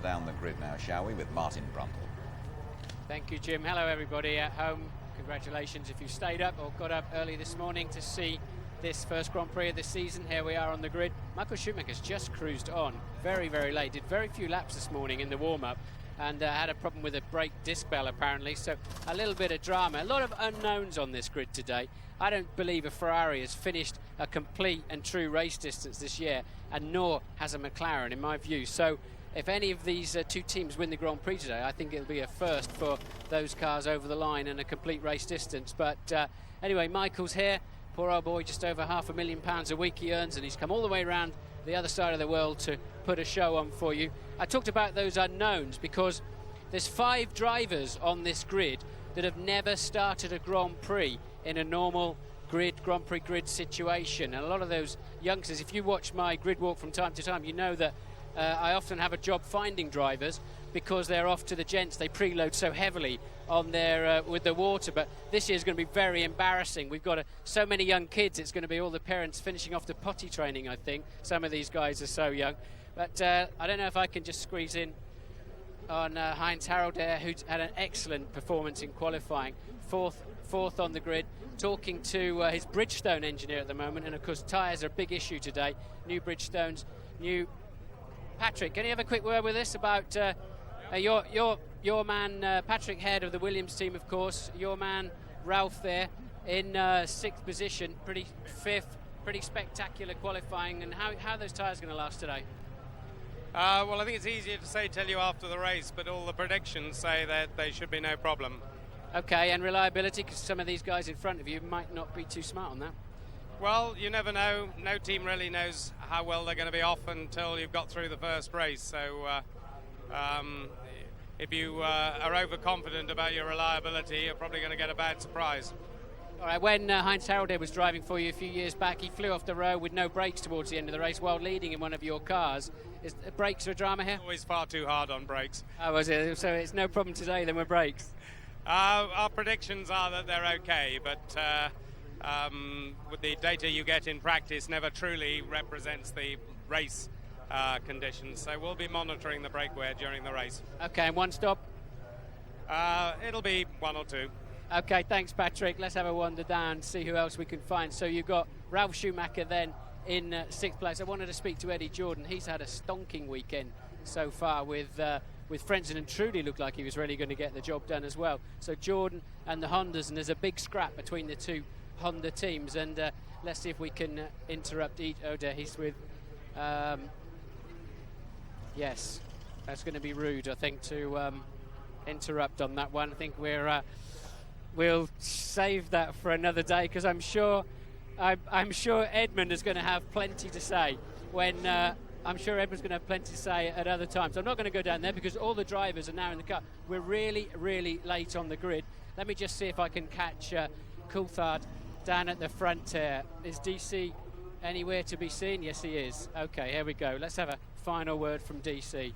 Down the grid now, shall we, with Martin Brundle. Thank you, Jim. Hello, everybody at home. Congratulations if you stayed up or got up early this morning to see this first Grand Prix of the season. Here we are on the grid. Michael Schumacher's just cruised on very, very late. Did very few laps this morning in the warm-up and had a problem with a brake disc bell, apparently. So a little bit of drama. A lot of unknowns on this grid today. I don't believe a Ferrari has finished a complete and true race distance this year, and nor has a McLaren, in my view. So if any of these two teams win the Grand Prix today, I think it'll be a first for those cars over the line and a complete race distance. But anyway, Michael's here. Poor old boy, just over £500,000 a week he earns, and he's come all the way around the other side of the world to put a show on for you. I talked about those unknowns because there's 5 drivers on this grid that have never started a Grand Prix in a normal Grand Prix grid situation. And a lot of those youngsters, if you watch my grid walk from time to time, you know that I often have a job finding drivers because they're off to the gents. They preload so heavily on their with the water, but this year is going to be very embarrassing. We've got so many young kids. It's going to be all the parents finishing off the potty training, I think. Some of these guys are so young, but I don't know if I can just squeeze in on Heinz Harald there, who's had an excellent performance in qualifying, fourth on the grid, talking to his Bridgestone engineer at the moment. And of course tyres are a big issue today. New Bridgestones, new. Patrick, can you have a quick word with us about your man, Patrick Head of the Williams team, of course, your man Ralph there in 6th position, pretty spectacular qualifying, and how those tyres going to last today? Well, I think it's easier to tell you after the race, but all the predictions say that they should be no problem. Okay, and reliability, because some of these guys in front of you might not be too smart on that. Well, you never know. No team really knows how well they're going to be off until you've got through the first race. So if you are overconfident about your reliability, you're probably going to get a bad surprise. All right, when Heinz Harald was driving for you a few years back, he flew off the road with no brakes towards the end of the race while leading in one of your cars. Is brakes a drama here? Always far too hard on brakes. Oh, was it? So it's no problem today then with brakes? Our predictions are that they're okay, but with the data you get in practice never truly represents the race conditions, so we'll be monitoring the brake wear during the race. Okay, and one stop? It'll be 1 or 2. Okay, thanks Patrick. Let's have a wander down, see who else we can find. So you've got Ralf Schumacher then in 6th place. I wanted to speak to Eddie Jordan. He's had a stonking weekend so far with Frentzen, and Trudy looked like he was really going to get the job done as well. So Jordan and the Hondas, and there's a big scrap between the two Honda teams, and let's see if we can interrupt. Oh dear, he's with yes, that's going to be rude, I think, to interrupt on that one. I think we'll save that for another day, because I'm sure Edmund is going to have plenty to say when I'm sure Edmund's going to have plenty to say at other times. I'm not going to go down there because all the drivers are now in the car. We're really, really late on the grid. Let me just see if I can catch Coulthard down at the front here. Is DC anywhere to be seen? Yes, he is. Okay, here we go. Let's have a final word from DC.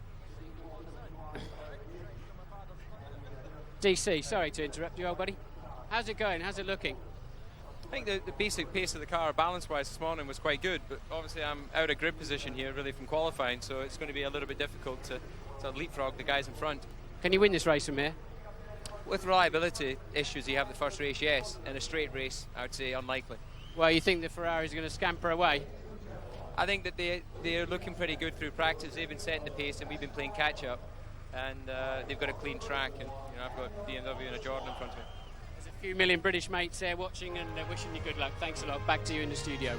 DC, sorry to interrupt you, old buddy. How's it going? How's it looking? I think the basic pace of the car, balance-wise, this morning was quite good, but obviously I'm out of grid position here, really, from qualifying, so it's going to be a little bit difficult to leapfrog the guys in front. Can you win this race from here? With reliability issues you have the first race, yes. In a straight race, I would say unlikely. Well, you think the Ferrari's going to scamper away? I think that they're looking pretty good through practice. They've been setting the pace, and we've been playing catch-up, and they've got a clean track, and I've got BMW and a Jordan in front of me. There's a few million British mates there watching and wishing you good luck. Thanks a lot. Back to you in the studio.